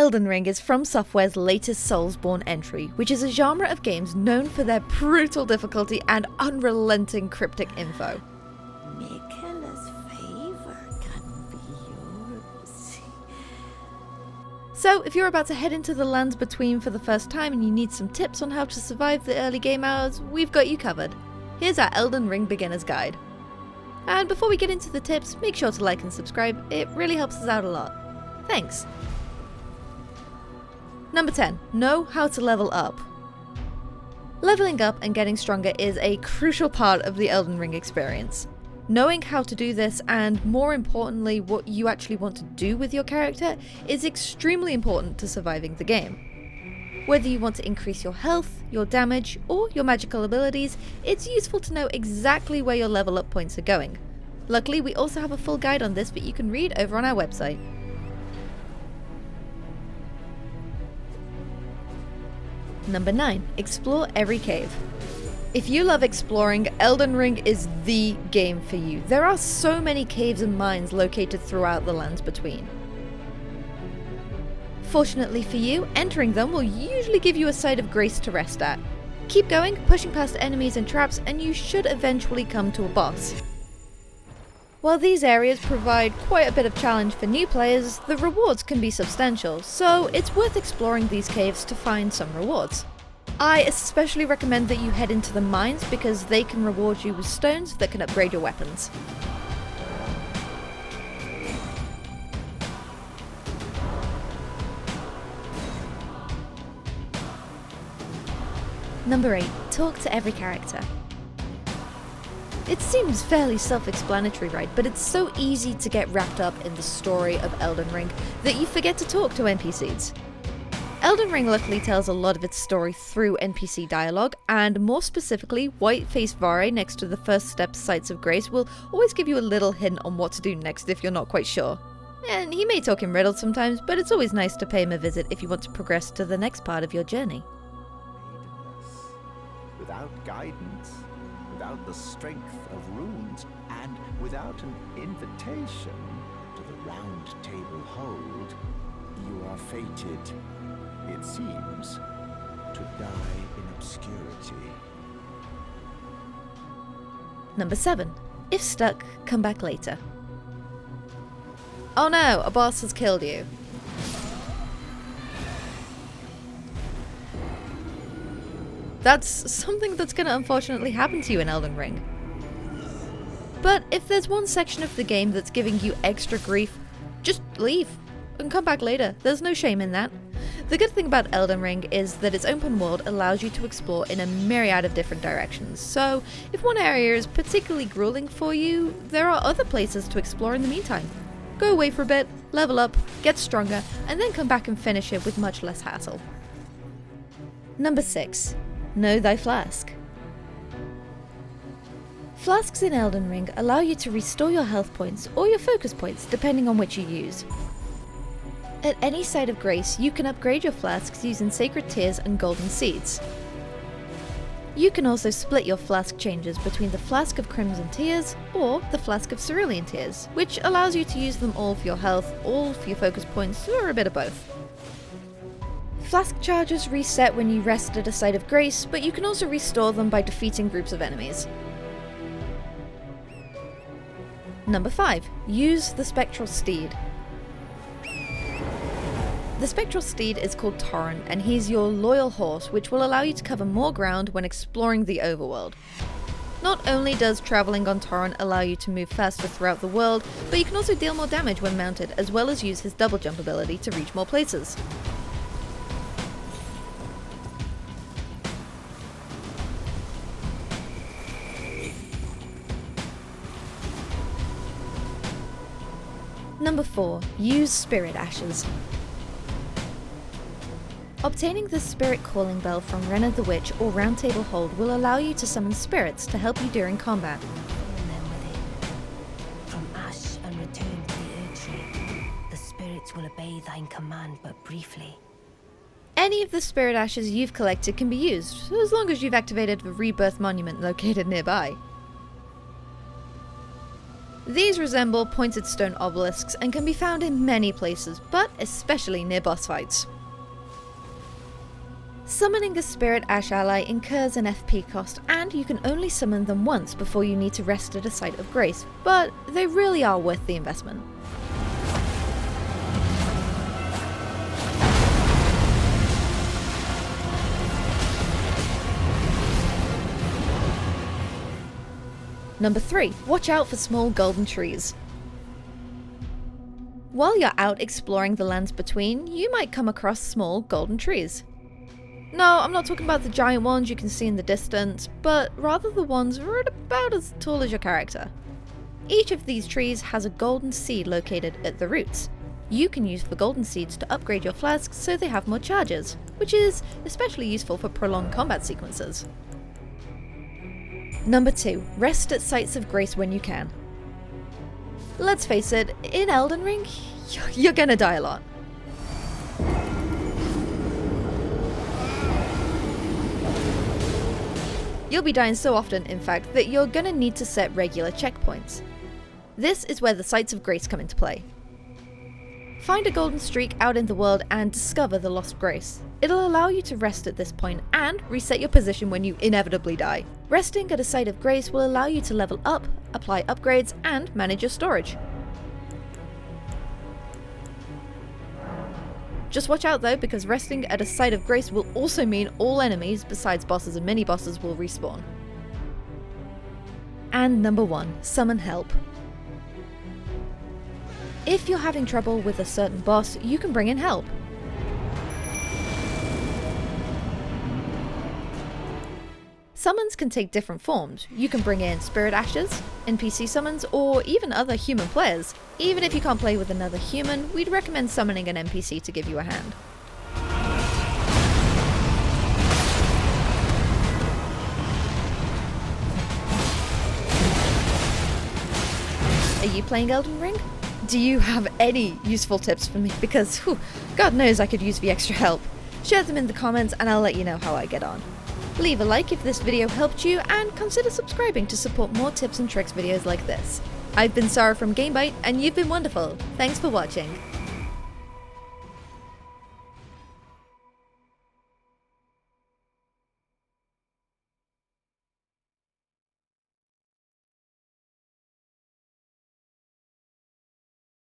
Elden Ring is FromSoftware's latest Soulsborne entry, which is a genre of games known for their brutal difficulty and unrelenting cryptic info. Michaela's favor can be yours. So, if you're about to head into the lands between for the first time and you need some tips on how to survive the early game hours, we've got you covered. Here's our Elden Ring Beginner's Guide. And before we get into the tips, make sure to like and subscribe, it really helps us out a lot. Thanks! Number 10. Know how to level up. Leveling up and getting stronger is a crucial part of the Elden Ring experience. Knowing how to do this, and more importantly what you actually want to do with your character, is extremely important to surviving the game. Whether you want to increase your health, your damage, or your magical abilities, it's useful to know exactly where your level up points are going. Luckily, we also have a full guide on this that you can read over on our website. Number 9. Explore every cave. If you love exploring, Elden Ring is the game for you. There are so many caves and mines located throughout the lands between. Fortunately for you, entering them will usually give you a site of grace to rest at. Keep going, pushing past enemies and traps, and you should eventually come to a boss. While these areas provide quite a bit of challenge for new players, the rewards can be substantial, so it's worth exploring these caves to find some rewards. I especially recommend that you head into the mines because they can reward you with stones that can upgrade your weapons. Number 8. Talk to every character. It seems fairly self-explanatory, right? But it's so easy to get wrapped up in the story of Elden Ring that you forget to talk to NPCs. Elden Ring luckily tells a lot of its story through NPC dialogue, and more specifically, white-faced Vare next to the first step sites of grace will always give you a little hint on what to do next if you're not quite sure. And he may talk in riddles sometimes, but it's always nice to pay him a visit if you want to progress to the next part of your journey. Without guidance, without the strength of runes, and without an invitation to the round table hold, you are fated, it seems, to die in obscurity. Number 7. If stuck, come back later. Oh no, a boss has killed you. That's something that's going to unfortunately happen to you in Elden Ring. But if there's one section of the game that's giving you extra grief, just leave and come back later. There's no shame in that. The good thing about Elden Ring is that its open world allows you to explore in a myriad of different directions, so if one area is particularly grueling for you, there are other places to explore in the meantime. Go away for a bit, level up, get stronger, and then come back and finish it with much less hassle. Number 6. Know thy FLASK. Flasks in Elden Ring allow you to restore your health points or your focus points depending on which you use. At any site of grace, you can upgrade your flasks using sacred tears and golden seeds. You can also split your flask changes between the Flask of Crimson Tears or the Flask of Cerulean Tears, which allows you to use them all for your health, all for your focus points, or a bit of both. Flask charges reset when you rest at a site of grace, but you can also restore them by defeating groups of enemies. Number 5. Use the Spectral Steed. The Spectral Steed is called Torrent, and he's your loyal horse, which will allow you to cover more ground when exploring the overworld. Not only does travelling on Torrent allow you to move faster throughout the world, but you can also deal more damage when mounted, as well as use his double jump ability to reach more places. Number 4. Use Spirit Ashes. Obtaining the Spirit Calling Bell from Renna the Witch or Round Table Hold will allow you to summon spirits to help you during combat. From ash and return to the earth tree. The spirits will obey thine command but briefly. Any of the Spirit Ashes you've collected can be used, as long as you've activated the Rebirth Monument located nearby. These resemble pointed stone obelisks and can be found in many places, but especially near boss fights. Summoning a Spirit Ash ally incurs an FP cost, and you can only summon them once before you need to rest at a Site of Grace, but they really are worth the investment. Number 3. Watch out for small golden trees. While you're out exploring the lands between, you might come across small golden trees. No, I'm not talking about the giant ones you can see in the distance, but rather the ones right about as tall as your character. Each of these trees has a golden seed located at the roots. You can use the golden seeds to upgrade your flasks so they have more charges, which is especially useful for prolonged combat sequences. Number 2. Rest at Sites of Grace when you can. Let's face it, in Elden Ring, you're gonna die a lot. You'll be dying so often, in fact, that you're gonna need to set regular checkpoints. This is where the Sites of Grace come into play. Find a golden streak out in the world and discover the Lost Grace. It'll allow you to rest at this point and reset your position when you inevitably die. Resting at a Site of Grace will allow you to level up, apply upgrades, and manage your storage. Just watch out though, because resting at a Site of Grace will also mean all enemies, besides bosses and mini-bosses, will respawn. And number 1. Summon help. If you're having trouble with a certain boss, you can bring in help. Summons can take different forms. You can bring in Spirit Ashes, NPC summons, or even other human players. Even if you can't play with another human, we'd recommend summoning an NPC to give you a hand. Are you playing Elden Ring? Do you have any useful tips for me? Because, God knows I could use the extra help. Share them in the comments and I'll let you know how I get on. Leave a like if this video helped you, and consider subscribing to support more tips and tricks videos like this. I've been Sara from GameByte, and you've been wonderful. Thanks for watching.